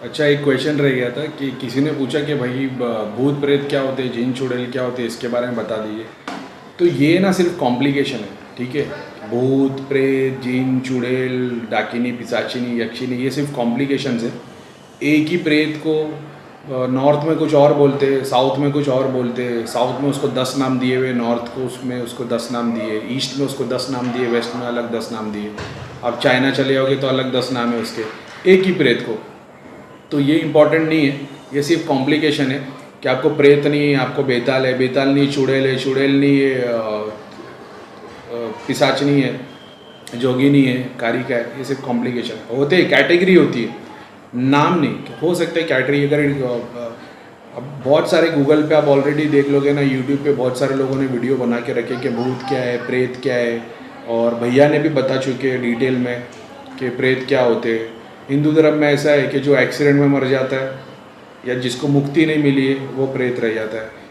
अच्छा, एक क्वेश्चन रह गया था कि किसी ने पूछा कि भाई भूत प्रेत क्या होते हैं, जिन चुड़ैल क्या होते हैं, इसके बारे में बता दीजिए। तो ये ना सिर्फ कॉम्प्लिकेशन है, ठीक है। भूत प्रेत जिन चुड़ैल डाकिनी पिशाचिनी यक्षिनी ये सिर्फ कॉम्प्लिकेशंस है। एक ही प्रेत को नॉर्थ में कुछ और बोलते हैं, साउथ में कुछ और बोलते हैं। साउथ में उसको 10 नाम दिए हुए, नॉर्थ को उसमें उसको 10 नाम दिए, ईस्ट में उसको 10 नाम दिए, वेस्ट में अलग 10 नाम दिए। अब चाइना चले जाओगे तो अलग 10 नाम है उसके, एक ही प्रेत को। तो ये इम्पॉर्टेंट नहीं है, ये सिर्फ कॉम्प्लिकेशन है कि आपको प्रेत नहीं है, आपको बेताल है, बेताल नहीं चुड़ैल है, चुड़ैल नहीं है पिशाचनी है, जोगिनी है, कारिका है। ये सिर्फ कॉम्प्लिकेशन होते हैं, कैटेगरी होती है, नाम नहीं। हो सकता है कैटेगरी अगर अब बहुत सारे गूगल पे आप ऑलरेडी देख लोगे ना, यूट्यूब पे बहुत सारे लोगों ने वीडियो बना के रखे कि भूत क्या है, प्रेत क्या है, और भैया ने भी बता चुके हैं डिटेल में कि प्रेत क्या होते हैं। हिंदू धर्म में ऐसा है कि जो एक्सीडेंट में मर जाता है या जिसको मुक्ति नहीं मिली है वो प्रेत रह जाता है।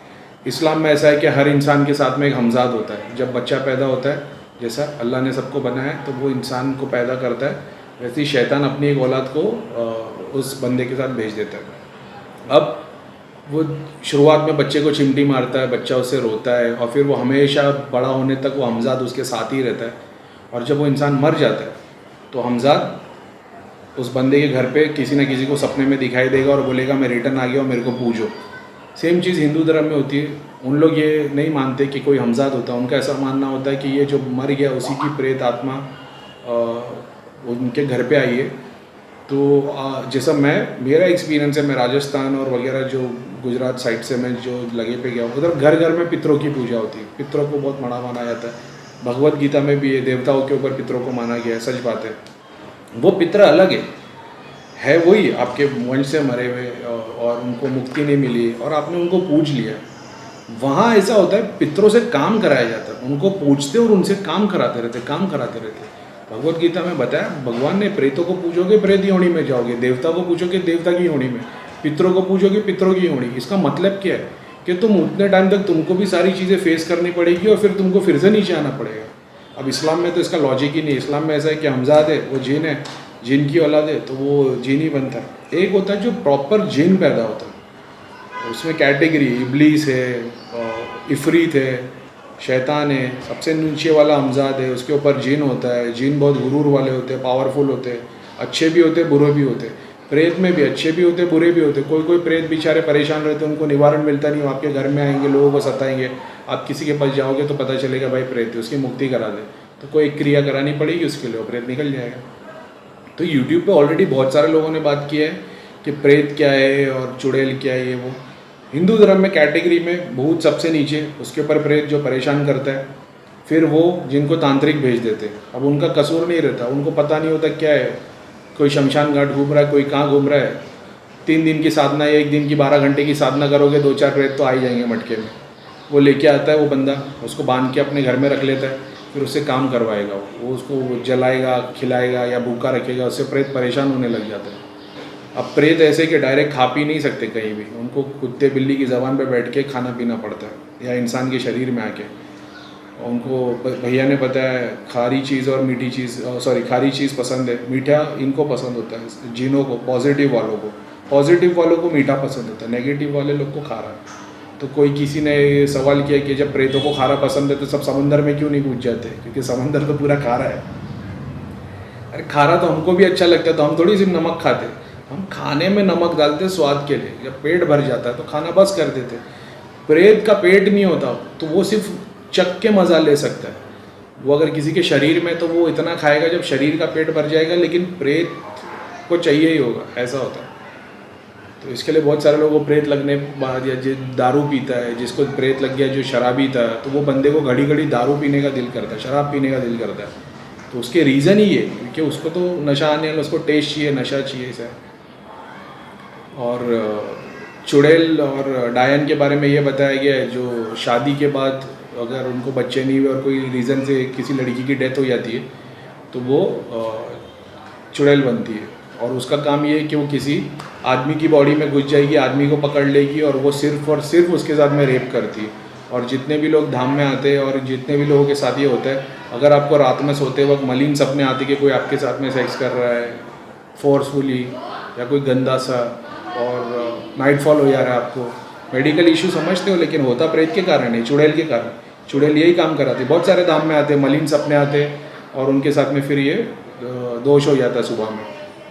इस्लाम में ऐसा है कि हर इंसान के साथ में एक हमजाद होता है। जब बच्चा पैदा होता है, जैसा अल्लाह ने सबको बनाया है तो वो इंसान को पैदा करता है, वैसे ही शैतान अपनी एक औलाद को उस बंदे के साथ भेज देता है। अब वो शुरुआत में बच्चे को चिमटी मारता है, बच्चा उससे रोता है, और फिर वो हमेशा बड़ा होने तक वो हमजाद उसके साथ ही रहता है। और जब वो इंसान मर जाता है तो हमजाद उस बंदे के घर पे किसी न किसी को सपने में दिखाई देगा और बोलेगा मैं रिटर्न आ गया और मेरे को पूजो। सेम चीज़ हिंदू धर्म में होती है। उन लोग ये नहीं मानते कि कोई हमजाद होता है, उनका ऐसा मानना होता है कि ये जो मर गया उसी की प्रेत आत्मा उनके घर पे आई है। तो जैसा मेरा एक्सपीरियंस है, मैं राजस्थान और वगैरह जो गुजरात साइड से मैं जो लगे पे गया हूँ, उधर घर घर में पितरों की पूजा होती है। पितरों को बहुत बड़ा माना जाता है। भगवत गीता में भी ये देवताओं के ऊपर पितरों को माना गया है, सच बात है। वो पितर अलग है वही आपके वंश से मरे हुए और उनको मुक्ति नहीं मिली और आपने उनको पूज लिया। वहाँ ऐसा होता है, पितरों से काम कराया जाता है, उनको पूजते और उनसे काम कराते रहते, काम कराते रहते। भगवत गीता में बताया भगवान ने, प्रेतों को पूजोगे प्रेत योनि में जाओगे, देवता को पूजोगे देवता की योनि में, पितरों को पूजोगे पितरों की योनि। इसका मतलब क्या है कि तुम उतने टाइम तक तुमको भी सारी चीज़ें फेस करनी पड़ेगी और फिर तुमको फिर से नीचे आना पड़ेगा। अब इस्लाम में तो इसका लॉजिक ही नहीं। इस्लाम में ऐसा है कि हमजाद है वो जिन है, जिन की औलाद है तो वो जिन ही बनता है। एक होता है जो प्रॉपर जिन पैदा होता है, उसमें कैटेगरी इबलीस है, इफरीत है, शैतान है, सबसे नीचे वाला हमजाद है, उसके ऊपर जिन होता है। जिन बहुत गुरूर वाले होते हैं, पावरफुल होते हैं, अच्छे भी होते हैं बुरे भी होते हैं। प्रेत में भी अच्छे भी होते बुरे भी होते। कोई प्रेत बेचारे परेशान रहते, उनको निवारण मिलता नहीं, वो आपके घर में आएंगे, लोगों को सताएंगे। आप किसी के पास जाओगे तो पता चलेगा भाई प्रेत है, उसकी मुक्ति करा दे, तो कोई क्रिया करानी पड़ेगी उसके लिए, वो प्रेत निकल जाएगा। तो यूट्यूब पे ऑलरेडी बहुत सारे लोगों ने बात की है कि प्रेत क्या है और चुड़ैल क्या है। ये वो हिंदू धर्म में कैटेगरी में भूत सबसे नीचे, उसके ऊपर प्रेत जो परेशान करता है, फिर वो जिनको तांत्रिक भेज देते हैं। अब उनका कसूर नहीं रहता, उनको पता नहीं होता क्या है, कोई शमशान घाट घूम रहा है, कोई कहाँ घूम रहा है। 3 दिन की साधना या 1 दिन की 12 घंटे की साधना करोगे, 2-4 प्रेत तो आ ही जाएंगे मटके में। वो लेके आता है वो बंदा, उसको बांध के अपने घर में रख लेता है, फिर उससे काम करवाएगा। वो उसको जलाएगा, खिलाएगा या भूखा रखेगा, उससे प्रेत परेशान होने लग जाता है। अब प्रेत ऐसे कि डायरेक्ट खा पी नहीं सकते कहीं भी, उनको कुत्ते बिल्ली की ज़बान पे बैठ के खाना पीना पड़ता है या इंसान के शरीर में आके। उनको भैया ने बताया खारी चीज़ और मीठी चीज़, खारी चीज़ पसंद है, मीठा इनको पसंद होता है जिनों को, पॉजिटिव वालों को। पॉजिटिव वालों को मीठा पसंद होता है, नेगेटिव वाले लोग को खारा। तो कोई किसी ने सवाल किया कि जब प्रेतों को खारा पसंद है तो सब समंदर में क्यों नहीं कूद जाते, क्योंकि समंदर तो पूरा खारा है। अरे खारा तो हमको भी अच्छा लगता है, तो हम थोड़ी सिर्फ नमक खाते, हम खाने में नमक डालते स्वाद के लिए। जब पेट भर जाता है तो खाना बस कर देते। प्रेत का पेट नहीं होता, तो वो सिर्फ चख के मज़ा ले सकता है। वो अगर किसी के शरीर में, तो वो इतना खाएगा जब शरीर का पेट भर जाएगा, लेकिन प्रेत को चाहिए ही होगा, ऐसा होता है। तो इसके लिए बहुत सारे लोगों को प्रेत लगने बाद, या जो दारू पीता है, जिसको प्रेत लग गया, जो शराबी था, तो वो बंदे को घड़ी घड़ी दारू पीने का दिल करता है, शराब पीने का दिल करता है। तो उसके रीज़न ही ये, क्योंकि उसको तो नशा आने वाला, उसको टेस्ट चाहिए, नशा चाहिए इसे। और चुड़ैल और डायन के बारे में ये बताया गया है, जो शादी के बाद अगर उनको बच्चे नहीं हुए और कोई रीज़न से किसी लड़की की डेथ हो जाती है, तो वो चुड़ैल बनती है। और उसका काम ये है कि वो किसी आदमी की बॉडी में घुस जाएगी, आदमी को पकड़ लेगी और वो सिर्फ और सिर्फ उसके साथ में रेप करती है। और जितने भी लोग धाम में आते हैं और जितने भी लोगों के साथ ये होता है, अगर आपको रात में सोते वक्त मलिन सपने आते कि कोई आपके साथ में सेक्स कर रहा है फोर्सफुली, या कोई गंदा सा, और नाइटफॉल हो जा रहा है आपको, मेडिकल इशू समझते हो, लेकिन होता प्रेत के कारण है, चुड़ैल के कारण। चुड़ैल यही काम कराती, बहुत सारे धाम में आते, मलिन सपने आते और उनके साथ में फिर ये दोष हो जाता है सुबह में।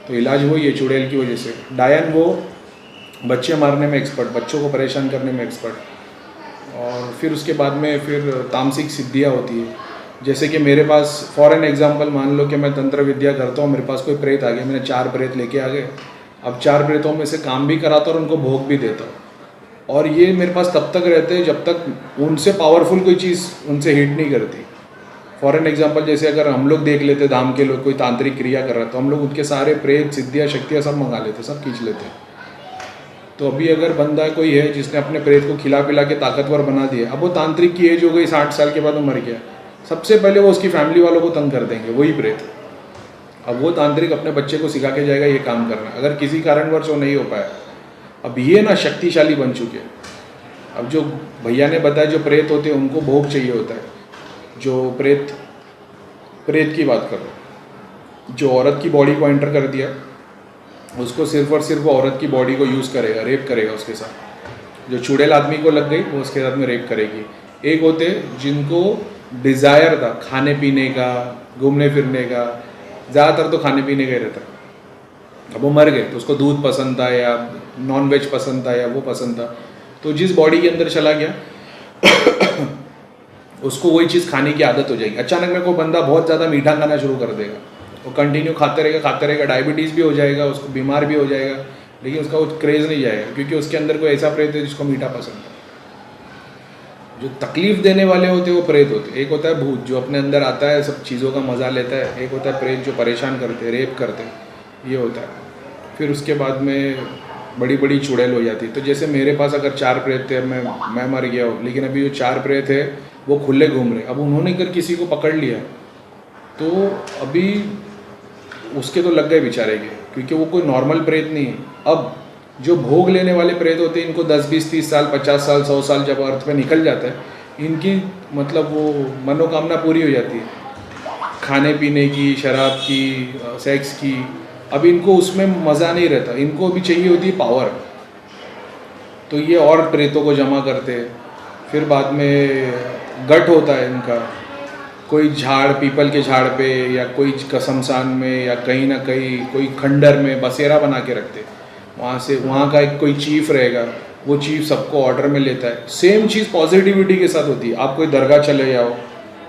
तो इलाज वही है चुड़ैल की वजह से। डायन वो बच्चे मारने में एक्सपर्ट, बच्चों को परेशान करने में एक्सपर्ट। और फिर उसके बाद में फिर तामसिक सिद्धियाँ होती है, जैसे कि मेरे पास फॉर एन एग्जांपल मान लो कि मैं तंत्र विद्या करता हूँ, मेरे पास कोई प्रेत आ गया, मैंने 4 प्रेत लेके आ गए, अब 4 प्रेतों में से काम भी कराता हूँ और उनको भोग भी देता हूँ। और ये मेरे पास तब तक रहते हैं जब तक उनसे पावरफुल कोई चीज़ उनसे हिट नहीं करती। फॉर एन एग्जांपल जैसे अगर हम लोग देख लेते धाम के लोग कोई तांत्रिक क्रिया कर रहा है तो हम लोग उनके सारे प्रेत सिद्धियाँ शक्तियाँ सब मंगा लेते, सब खींच लेते। तो अभी अगर बंदा कोई है जिसने अपने प्रेत को खिला पिला के ताकतवर बना दिया, अब वो तांत्रिक की एज हो गई 60 साल के बाद वो मर गया, सबसे पहले वो उसकी फैमिली वालों को तंग कर देंगे वही प्रेत। अब वो तांत्रिक अपने बच्चे को सिखा के जाएगा ये काम करना, अगर किसी कारणवश वो नहीं हो पाया। अब ये ना शक्तिशाली बन चुके हैं। अब जो भैया ने बताया जो प्रेत होते हैं उनको भोग चाहिए होता है। जो प्रेत की बात करो, जो औरत की बॉडी को एंटर कर दिया उसको सिर्फ और सिर्फ औरत की बॉडी को यूज़ करेगा, रेप करेगा उसके साथ। जो चुड़ैल आदमी को लग गई वो उसके साथ में रेप करेगी। एक होते जिनको डिज़ायर था खाने पीने का, घूमने फिरने का, ज़्यादातर तो खाने पीने का ही रहता। अब वो मर गए तो उसको दूध पसंद था या नॉन वेज पसंद था या वो पसंद था, तो जिस बॉडी के अंदर चला गया उसको वही चीज़ खाने की आदत हो जाएगी। अचानक में कोई बंदा बहुत ज़्यादा मीठा खाना शुरू कर देगा, वो कंटिन्यू खाते रहेगा, डायबिटीज़ भी हो जाएगा, उसको बीमार भी हो जाएगा, लेकिन उसका वो क्रेज़ नहीं जाएगा क्योंकि उसके अंदर कोई ऐसा प्रेत है जिसको मीठा पसंद है। जो तकलीफ़ देने वाले होते हैं वो प्रेत होते हैं। एक होता है भूत जो अपने अंदर आता है, सब चीज़ों का मज़ा लेता है। एक होता है प्रेत जो परेशान करते हैं, रेप करते हैं, ये होता है। फिर उसके बाद में बड़ी बड़ी चुड़ैल हो जाती है। तो जैसे मेरे पास अगर 4 प्रेत थे, मैं मर गया हूँ, लेकिन अभी जो 4 प्रेत है वो खुले घूम रहे। अब उन्होंने अगर किसी को पकड़ लिया तो अभी उसके तो लग गए बेचारे के, क्योंकि वो कोई नॉर्मल प्रेत नहीं है। अब जो भोग लेने वाले प्रेत होते हैं इनको 10, 20, 30 साल, 50 साल, 100 साल जब अर्थ पे निकल जाता है, इनकी मतलब वो मनोकामना पूरी हो जाती है, खाने पीने की, शराब की, सेक्स की। अब इनको उसमें मज़ा नहीं रहता, इनको भी चाहिए होती है पावर। तो ये और प्रेतों को जमा करते हैं। फिर बाद में गट होता है इनका, कोई झाड़, पीपल के झाड़ पे या कोई कसमसान में या कहीं ना कहीं कोई खंडर में बसेरा बना के रखते। वहाँ से वहाँ का एक कोई चीफ रहेगा, वो चीफ सबको ऑर्डर में लेता है। सेम चीज़ पॉजिटिविटी के साथ होती है। आप कोई दरगाह चले जाओ,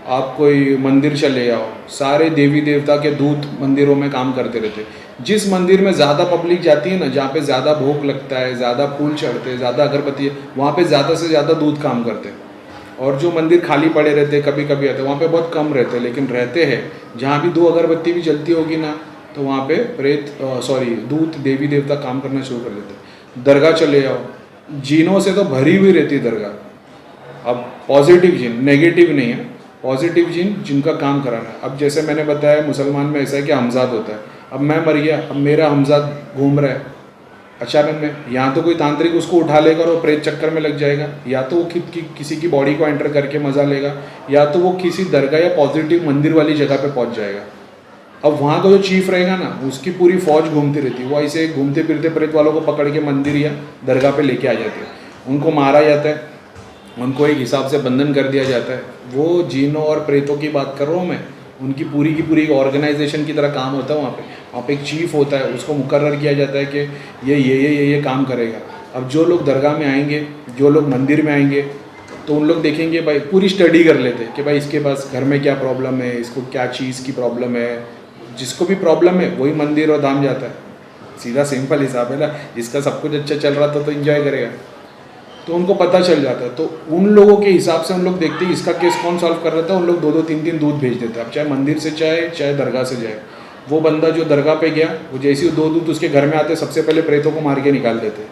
आप कोई मंदिर चले जाओ, सारे देवी देवता के दूत मंदिरों में काम करते रहते। जिस मंदिर में ज़्यादा पब्लिक जाती है ना, जहाँ पे ज़्यादा भोग लगता है, ज़्यादा फूल चढ़ते हैं, ज़्यादा अगरबत्ती है, वहाँ पे ज़्यादा से ज़्यादा दूत काम करते हैं। और जो मंदिर खाली पड़े रहते हैं, कभी कभी आते हैं, वहाँ पे बहुत कम रहते हैं, लेकिन रहते हैं। जहाँ भी 2 अगरबत्ती भी जलती होगी ना, तो वहाँ पे दूत देवी देवता काम करना शुरू कर देते हैं। दरगाह चले जाओ, जीनों से तो भरी हुई रहती है दरगाह। अब पॉजिटिव जीन, नेगेटिव नहीं है, पॉजिटिव जीन जिनका काम कराना है। अब जैसे मैंने बताया मुसलमान में ऐसा है कि हमजाद होता है। अब मैं मर गया, अब मेरा हमजाद घूम रहा है अचानक में, यहाँ तो कोई तांत्रिक उसको उठा लेगा और वो प्रेत चक्कर में लग जाएगा, या तो वो किसी की बॉडी को एंटर करके मज़ा लेगा, या तो वो किसी दरगाह या पॉजिटिव मंदिर वाली जगह पे पहुँच जाएगा। अब वहाँ का जो चीफ रहेगा ना, उसकी पूरी फौज घूमती रहती है, वो ऐसे घूमते फिरते प्रेत वालों को पकड़ के मंदिर या दरगाह पे लेके आ जाते हैं, उनको मारा जाता है, उनको एक हिसाब से बंधन कर दिया जाता है। वो जीनों और प्रेतों की बात कर रहा हूँ मैं, उनकी पूरी की पूरी ऑर्गेनाइजेशन की तरह काम होता है वहाँ पे एक चीफ होता है, उसको मुकर्रर किया जाता है कि ये काम करेगा। अब जो लोग दरगाह में आएंगे, जो लोग मंदिर में आएंगे, तो उन लोग देखेंगे भाई, पूरी स्टडी कर लेते हैं कि भाई इसके पास घर में क्या प्रॉब्लम है, इसको क्या चीज़ की प्रॉब्लम है। जिसको भी प्रॉब्लम है वही मंदिर और धाम जाता है। सीधा सिंपल हिसाब है ना, जिसका सब कुछ अच्छा चल रहा था तो इन्जॉय करेगा, तो उनको पता चल जाता है। तो उन लोगों के हिसाब से हम लोग देखते हैं इसका केस कौन सॉल्व कर रहा था, उन लोग 2-2, 3-3 दूध भेज देते हैं। अब चाहे मंदिर से चाहे दरगाह से जाए, वो बंदा जो दरगाह पे गया, वो जैसे ही 2 दूध उसके घर में आते, सबसे पहले प्रेतों को मार के निकाल देते।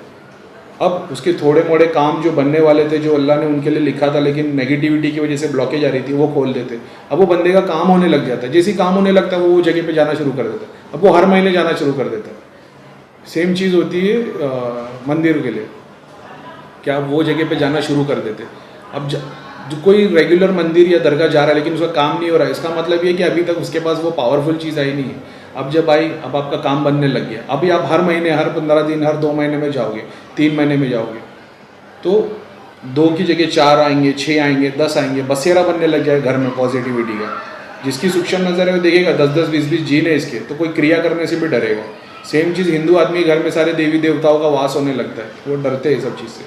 अब उसके थोड़े मोड़े काम जो बनने वाले थे, जो अल्लाह ने उनके लिए लिखा था, लेकिन नेगेटिविटी की वजह से ब्लॉकेज आ रही थी, वो खोल देते। अब वो बंदे का काम होने लग जाता है। जैसे ही काम होने लगता है वो जगह पे जाना शुरू कर देता है। अब वो हर महीने जाना शुरू कर देता है। सेम चीज़ होती है मंदिर के लिए, क्या वो जगह पे जाना शुरू कर देते। अब जो कोई रेगुलर मंदिर या दरगाह जा रहा है लेकिन उसका काम नहीं हो रहा है, इसका मतलब ये कि अभी तक उसके पास वो पावरफुल चीज़ आई नहीं है। अब जब आई, अब आपका काम बनने लग गया, अभी आप हर महीने, हर 15 दिन, हर 2 महीने में जाओगे, 3 महीने में जाओगे, तो 2 की जगह 4 आएंगे, 6 आएंगे, 10 आएंगे, बसेरा बनने लग जाएगा घर में पॉजिटिविटी का। जिसकी सूक्ष्म नज़र है वो देखेगा 10-10, 20-20 जीन है इसके, तो कोई क्रिया करने से भी डरेगा। सेम चीज़ हिंदू आदमी घर में सारे देवी देवताओं का वास होने लगता है, वो डरते हैं सब चीज़ से।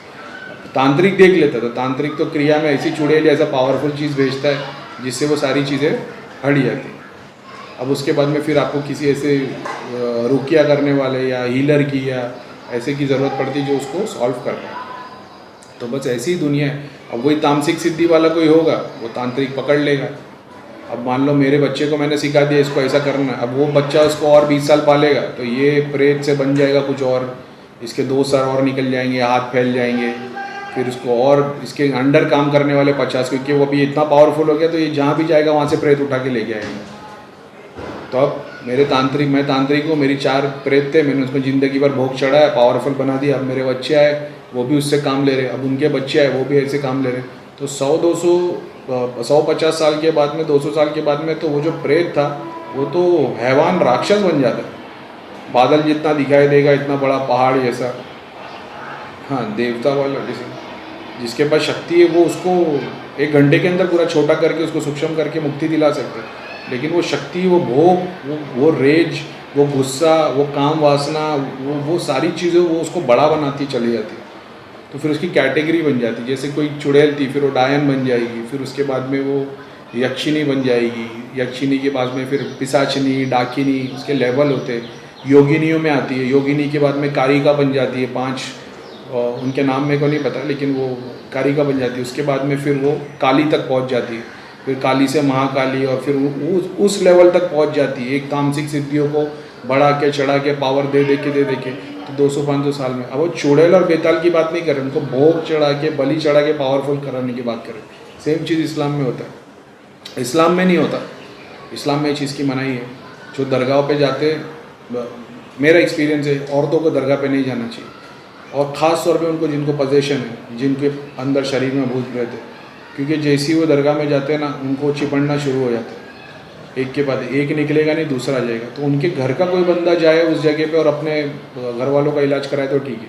तांत्रिक देख लेता है, तो तांत्रिक तो क्रिया में ऐसी चुड़ैल ऐसा पावरफुल चीज़ भेजता है जिससे वो सारी चीज़ें हट जाती हैं। अब उसके बाद में फिर आपको किसी ऐसे रुकिया करने वाले या हीलर की या ऐसे की ज़रूरत पड़ती है जो उसको सॉल्व कर पाए। तो बस ऐसी ही दुनिया है। अब वही तामसिक सिद्धि वाला कोई होगा, वो तांत्रिक पकड़ लेगा। अब मान लो मेरे बच्चे को मैंने सिखा दिया इसको ऐसा करना, अब वो बच्चा उसको और 20 साल पालेगा, तो ये प्रेत से बन जाएगा कुछ और, इसके 2 सर और निकल जाएंगे, हाथ फैल जाएंगे, फिर उसको और इसके अंडर काम करने वाले 50, क्योंकि वो अभी इतना पावरफुल हो गया तो ये जहाँ भी जाएगा वहाँ से प्रेत उठा के लेके आएगा। तो अब मैं तांत्रिक हूँ, मेरी 4 प्रेत थे, मैंने उसमें ज़िंदगी भर भोग चढ़ाया, पावरफुल बना दिया। अब मेरे बच्चे आए, वो भी उससे काम ले रहे, अब उनके बच्चे आए, वो भी ऐसे काम ले रहे। तो 100-200-150 साल के बाद में, 200 साल के बाद में तो वो जो प्रेत था वो तो हैवान राक्षस बन जाता है। बादल जितना दिखाई देगा, इतना बड़ा पहाड़ जैसा, हाँ देवता वाला जैसे, जिसके पास शक्ति है वो उसको 1 घंटे के अंदर पूरा छोटा करके उसको सूक्ष्म करके मुक्ति दिला सकते हैं। लेकिन वो शक्ति, वो भोग, वो रेज, वो गुस्सा, वो काम वासना, वो सारी चीज़ें वो उसको बड़ा बनाती चली जाती है। तो फिर उसकी कैटेगरी बन जाती है। जैसे कोई चुड़ैल थी, फिर वो डायन बन जाएगी, फिर उसके बाद में वो यक्षिनी बन जाएगी, यक्षिनी के बाद में फिर पिशाचिनी, डाकिनी, उसके लेवल होते हैं। योगिनियों में आती है, योगिनी के बाद में कारिका बन जाती है, 5 उनके नाम मेरे को नहीं पता, लेकिन वो कारिका बन जाती है। उसके बाद में फिर वो काली तक पहुंच जाती है, फिर काली से महाकाली, और फिर उस लेवल तक पहुंच जाती है। एक तामसिक सिद्धियों को बढ़ा के चढ़ा के पावर दे के तो 200-500 साल में। अब वो चुड़ैल और बेताल की बात नहीं कर रहे, उनको भोग चढ़ा के, बलि चढ़ा के पावरफुल कराने की बात करें। सेम चीज़ इस्लाम में होता है, इस्लाम में नहीं होता। इस्लाम में ये चीज़ की मनाही है। जो दरगाह पे जाते, मेरा एक्सपीरियंस है, औरतों को दरगाह पे नहीं जाना चाहिए, और ख़ास तौर पे उनको जिनको पोजेशन है, जिनके अंदर शरीर में भूत प्रेत है, क्योंकि जैसे ही वो दरगाह में जाते हैं ना, उनको चिपड़ना शुरू हो जाता है। एक के बाद एक निकलेगा नहीं, दूसरा आ जाएगा। तो उनके घर का कोई बंदा जाए उस जगह पे और अपने घर वालों का इलाज कराए तो ठीक है,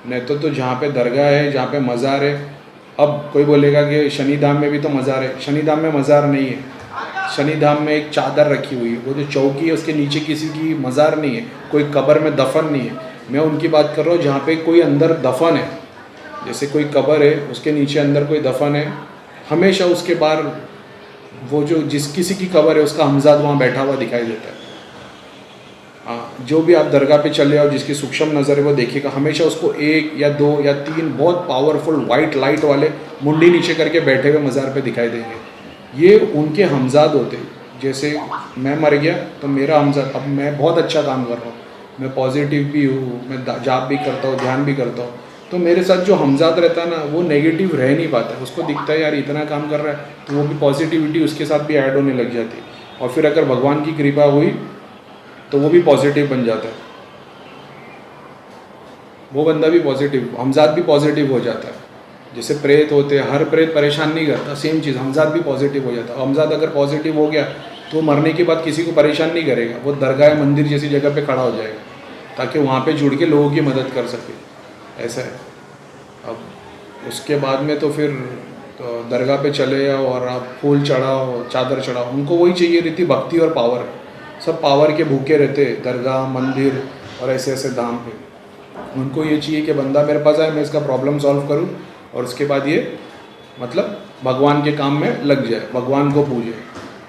नहीं तो जहाँ पे दरगाह है, जहाँ पे मज़ार है। अब कोई बोलेगा कि शनिधाम में भी तो मज़ार है, शनिधाम में मज़ार नहीं है। शनिधाम में एक चादर रखी हुई है, वो जो चौकी है उसके नीचे किसी की मज़ार नहीं है, कोई कब्र में दफन नहीं है। मैं उनकी बात कर रहा हूँ जहाँ पे कोई अंदर दफन है। जैसे कोई कब्र है, उसके नीचे अंदर कोई दफन है, हमेशा उसके बाहर वो जो जिस किसी की कब्र है उसका हमजाद वहाँ बैठा हुआ दिखाई देता है। हाँ, जो भी आप दरगाह पे चले आओ, जिसकी सूक्ष्म नज़र है वो देखेगा, हमेशा उसको 1 या 2 या 3 बहुत पावरफुल वाइट लाइट वाले मुंडी नीचे करके बैठे हुए मज़ार पे दिखाई देंगे। ये उनके हमजाद होते हैं। जैसे मैं मर गया तो मेरा हमजाद, अब मैं बहुत अच्छा काम कर रहा हूँ, मैं पॉजिटिव भी हूँ, मैं जाप भी करता हूँ, ध्यान भी करता हूँ, तो मेरे साथ जो हमजाद रहता है ना, वो नेगेटिव रह नहीं पाता है। उसको दिखता है यार इतना काम कर रहा है, तो वो भी पॉजिटिविटी उसके साथ भी ऐड होने लग जाती है। और फिर अगर भगवान की कृपा हुई तो वो भी पॉजिटिव बन जाता है, वो बंदा भी पॉजिटिव, हमजाद भी पॉजिटिव हो जाता है। जैसे प्रेत होते हैं, हर प्रेत परेशान नहीं करता, सेम चीज़ हमजाद भी पॉजिटिव हो जाता है। हमजाद अगर पॉजिटिव हो गया तो मरने के बाद किसी को परेशान नहीं करेगा, वो दरगाह मंदिर जैसी जगह पे खड़ा हो जाएगा ताकि वहाँ पे जुड़ के लोगों की मदद कर सके। ऐसा है। अब उसके बाद में तो फिर तो दरगाह पे चले जाओ और आप फूल चढ़ाओ, चादर चढ़ाओ, उनको वही चाहिए रहती, भक्ति और पावर। सब पावर के भूखे रहते, दरगाह, मंदिर और ऐसे ऐसे धाम पे। उनको ये चाहिए कि बंदा मेरे पास आए, मैं इसका प्रॉब्लम सॉल्व करूँ, और उसके बाद ये मतलब भगवान के काम में लग जाए, भगवान को पूजे।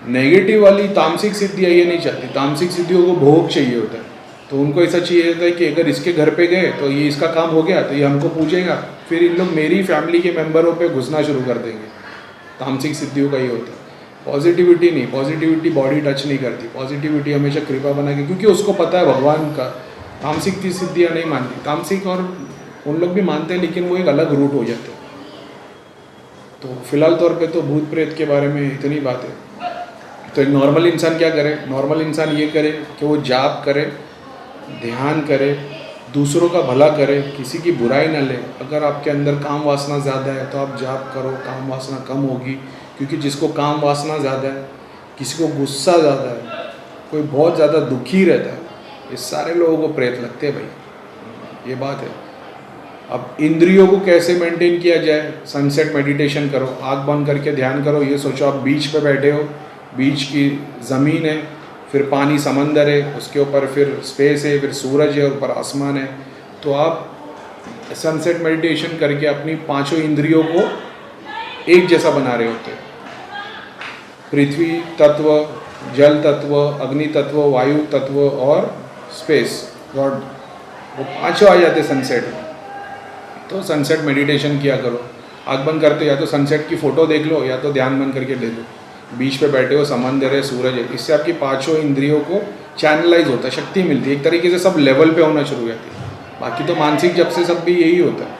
नेगेटिव वाली तामसिक सिद्धियाँ ये नहीं चाहती। तामसिक सिद्धियों को भोग चाहिए होता है, तो उनको ऐसा चाहिए होता है कि अगर इसके घर पे गए तो ये इसका काम हो गया तो ये हमको पूछेगा, फिर इन लोग मेरी फैमिली के मेंबरों पे घुसना शुरू कर देंगे। तामसिक सिद्धियों का ये होता है। पॉजिटिविटी नहीं, पॉजिटिविटी बॉडी टच नहीं करती, पॉजिटिविटी हमेशा कृपा बना के, क्योंकि उसको पता है भगवान का। तामसिक की सिद्धियाँ नहीं मानती, तामसिक और उन लोग भी मानते हैं, लेकिन वो एक अलग रूट हो जाते हैं। तो फिलहाल तौर पे तो भूत प्रेत के बारे में इतनी बात है। तो एक नॉर्मल इंसान क्या करे? नॉर्मल इंसान ये करे कि वो जाप करे, ध्यान करे, दूसरों का भला करे, किसी की बुराई ना ले। अगर आपके अंदर काम वासना ज़्यादा है तो आप जाप करो, काम वासना कम होगी। क्योंकि जिसको काम वासना ज़्यादा है, किसी को गुस्सा ज़्यादा है, कोई बहुत ज़्यादा दुखी रहता है, इस सारे लोगों को प्रेत लगते हैं भाई, ये बात है। अब इंद्रियों को कैसे मेंटेन किया जाए? सनसेट मेडिटेशन करो, आँख बंद करके ध्यान करो, ये सोचो आप बीच पे बैठे हो, बीच की ज़मीन है, फिर पानी समंदर है, उसके ऊपर फिर स्पेस है, फिर सूरज है, ऊपर आसमान है। तो आप सनसेट मेडिटेशन करके अपनी पांचों इंद्रियों को एक जैसा बना रहे होते हैं। पृथ्वी तत्व, जल तत्व, अग्नि तत्व, वायु तत्व और स्पेस गॉड, वो पांचों आ जाते सनसेट में। तो सनसेट मेडिटेशन किया करो, आँख बंद करते हो, या तो सनसेट की फ़ोटो देख लो या तो ध्यान बंद करके देख लो, बीच पे बैठे हो, समंदर है, सूरज है, इससे आपकी पांचों इंद्रियों को चैनलाइज होता है, शक्ति मिलती है, एक तरीके से सब लेवल पे होना शुरू हो जाती है। बाकी तो मानसिक जब से सब भी यही होता है।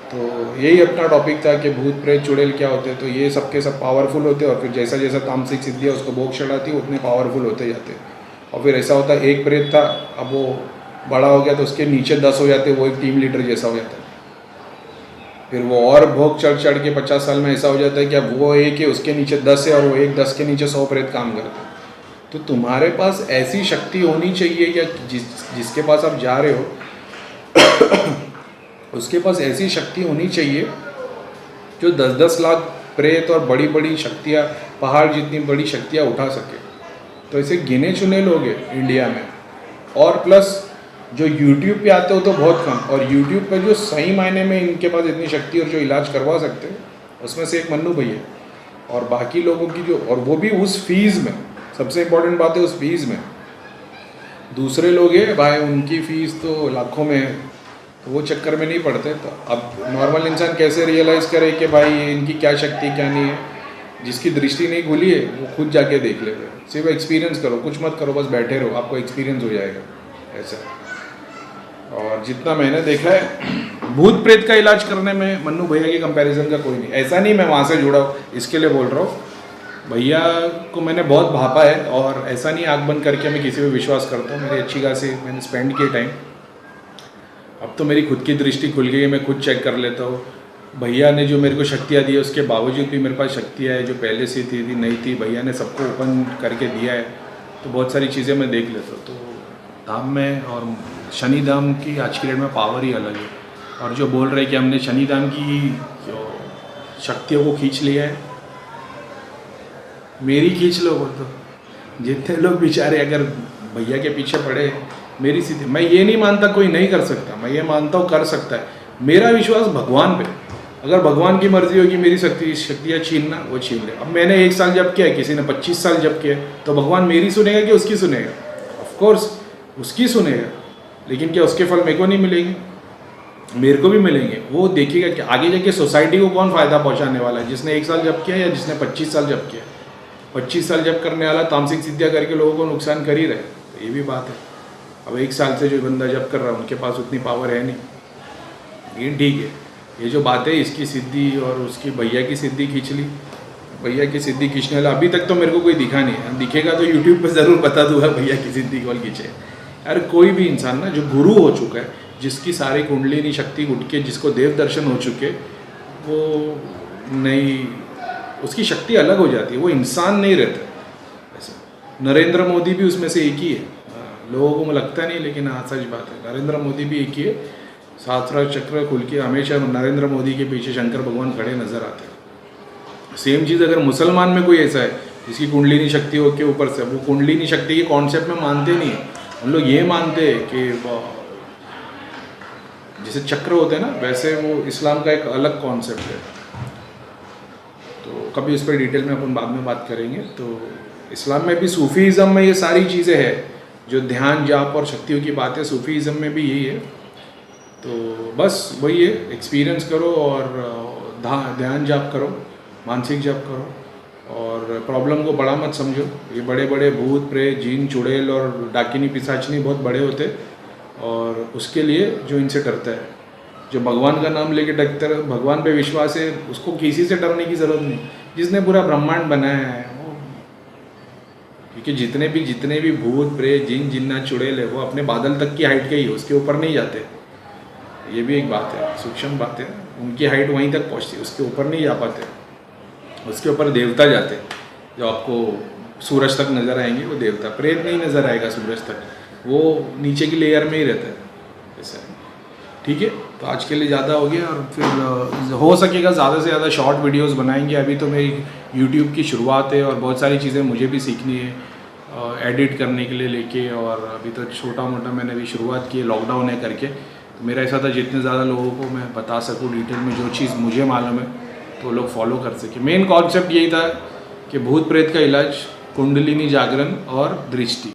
तो यही अपना टॉपिक था कि भूत प्रेत चुड़ैल क्या होते हैं। तो ये सबके सब पावरफुल होते हैं, और फिर जैसा जैसा तामसिक सिद्धि है उसको भोग चढ़ाती है, उतने पावरफुल होते जाते हैं। और फिर ऐसा होता है, एक प्रेत था, अब वो बड़ा हो गया तो उसके नीचे 10 हो जाते, वो एक टीम लीडर जैसा हो जाता है। फिर वो और भोग चढ़ चढ़ के 50 साल में ऐसा हो जाता है कि अब वो एक है, उसके नीचे 10 है, और वो एक 10 के नीचे 100 प्रेत काम करते हैं। तो तुम्हारे पास ऐसी शक्ति होनी चाहिए, या जिसके पास आप जा रहे हो उसके पास ऐसी शक्ति होनी चाहिए जो 10-10 लाख प्रेत और बड़ी बड़ी शक्तियाँ, पहाड़ जितनी बड़ी शक्तियाँ उठा सके। तो ऐसे गिने चुने लोग हैं इंडिया में, और प्लस जो यूट्यूब पे आते हो तो बहुत कम, और यूट्यूब पे जो सही मायने में इनके पास इतनी शक्ति और जो इलाज करवा सकते हैं, उसमें से एक मन्नू भैया। और बाकी लोगों की जो, और वो भी उस फीस में, सबसे इम्पोर्टेंट बात है उस फीस में। दूसरे लोग हैं भाई, उनकी फ़ीस तो लाखों में है, तो वो चक्कर में नहीं पड़ते। तो अब नॉर्मल इंसान कैसे रियलाइज़ करे कि भाई इनकी क्या शक्ति क्या नहीं है? जिसकी दृष्टि नहीं खुली है वो खुद जाके देख ले, सिर्फ एक्सपीरियंस करो, कुछ मत करो, बस बैठे रहो, आपको एक्सपीरियंस हो जाएगा ऐसा। और जितना मैंने देखा है, भूत प्रेत का इलाज करने में मन्नू भैया के कंपैरिजन का कोई नहीं। ऐसा नहीं मैं वहाँ से जुड़ा हूँ इसके लिए बोल रहा हूँ, भैया को मैंने बहुत भापा है, और ऐसा नहीं आँख बंद करके मैं किसी पे विश्वास करता हूँ। मेरी अच्छी खासी मैंने स्पेंड किया टाइम, अब तो मेरी खुद की दृष्टि खुल गई है, मैं खुद चेक कर लेता हूँ। भैया ने जो मेरे को शक्तियाँ दी है, उसके बावजूद भी मेरे पास शक्तियाँ है जो पहले से थी नहीं थी, भैया ने सबको ओपन करके दिया है। तो बहुत सारी चीज़ें मैं देख लेता हूँ। तो धाम में और शनि धाम की आज की डेट में पावर ही अलग है। और जो बोल रहे हैं कि हमने शनि धाम की जो शक्तियों को खींच लिया है, मेरी खींच लो बोल। तो जितने लोग बेचारे अगर भैया के पीछे पड़े, मेरी स्थिति, मैं ये नहीं मानता कोई नहीं कर सकता, मैं ये मानता हूँ कर सकता है। मेरा विश्वास भगवान पे, अगर भगवान की मर्जी होगी मेरी शक्तियाँ छीनना, वो छीन ले। अब मैंने 1 साल जप किया, किसी ने 25 साल जप किया, तो भगवान मेरी सुनेगा कि उसकी सुनेगा? ऑफकोर्स उसकी सुनेगा, लेकिन क्या उसके फल मेरे को नहीं मिलेंगे? मेरे को भी मिलेंगे। वो देखिएगा कि आगे जाके सोसाइटी को कौन फ़ायदा पहुँचाने वाला है, जिसने 1 साल जप किया या जिसने 25 साल जप किया। 25 साल जप करने वाला तामसिक सिद्धियाँ करके लोगों को नुकसान कर ही रहे, तो ये भी बात है। अब 1 साल से जो बंदा जप कर रहा है उनके पास उतनी पावर है नहीं, लेकिन ठीक है। ये जो बात है, इसकी सिद्धि और उसकी भैया की सिद्धि खींच ली, भैया की सिद्धि खींचने वाला अभी तक तो मेरे को कोई दिखा नहीं है। दिखेगा तो यूट्यूब पे ज़रूर बता दूंगा भैया की सिद्धि कौन खींचे। यार कोई भी इंसान ना जो गुरु हो चुका है, जिसकी सारी कुंडलिनी शक्ति उठ के, जिसको देव दर्शन हो चुके, वो नहीं, उसकी शक्ति अलग हो जाती है, वो इंसान नहीं रहता। ऐसा नरेंद्र मोदी भी उसमें से एक ही है, लोगों को लगता नहीं, लेकिन हाँ सच बात है, नरेंद्र मोदी भी एक ही है। सहस्त्र चक्र खुल के हमेशा नरेंद्र मोदी के पीछे शंकर भगवान खड़े नजर आते हैं। सेम चीज़ अगर मुसलमान में कोई ऐसा है जिसकी कुंडलिनी शक्ति हो के ऊपर से, वो कुंडलिनी शक्ति के कॉन्सेप्ट में मानते नहीं है। हम लोग ये मानते हैं कि जैसे चक्र होते हैं ना, वैसे वो इस्लाम का एक अलग कॉन्सेप्ट है। तो कभी उस पर डिटेल में अपन बाद में बात करेंगे। तो इस्लाम में भी, सूफीज़म में ये सारी चीज़ें हैं, जो ध्यान जाप और शक्तियों की बात है, सूफीज़म में भी यही है। तो बस वही है, एक्सपीरियंस करो और ध्यान जाप करो, मानसिक जाप करो, और प्रॉब्लम को बड़ा मत समझो। ये बड़े बड़े भूत प्रेत जिन चुड़ैल और डाकिनी पिशाचनी बहुत बड़े होते, और उसके लिए जो इनसे डरता है, जो भगवान का नाम लेके डरता है, भगवान पे विश्वास है, उसको किसी से डरने की ज़रूरत नहीं। जिसने पूरा ब्रह्मांड बनाया है वो, क्योंकि जितने भी भूत प्रेत जिन जिन्ना चुड़ैल है, वो अपने बादल तक की हाइट के ही, उसके ऊपर नहीं जाते। ये भी एक बात है, सूक्ष्म बात है। उनकी हाइट वहीं तक पहुँचती है, उसके ऊपर नहीं जा पाते। उसके ऊपर देवता जाते, जो आपको सूरज तक नज़र आएंगे वो देवता, प्रेत नहीं नज़र आएगा सूरज तक, वो नीचे की लेयर में ही रहता है ऐसा। ठीक है, तो आज के लिए ज़्यादा हो गया, और फिर हो सकेगा ज़्यादा से ज़्यादा शॉर्ट वीडियोस बनाएंगे। अभी तो मेरी यूट्यूब की शुरुआत है और बहुत सारी चीज़ें मुझे भी सीखनी है एडिट करने के लिए लेके, और अभी तो छोटा मोटा मैंने भी शुरुआत की है, लॉकडाउन है करके। तो मेरा ऐसा था जितने ज़्यादा लोगों को मैं बता सकूँ डिटेल में जो चीज़ मुझे मालूम है तो लोग फॉलो कर सके। मेन कॉन्सेप्ट यही था कि भूत प्रेत का इलाज कुंडलिनी जागरण और दृष्टि।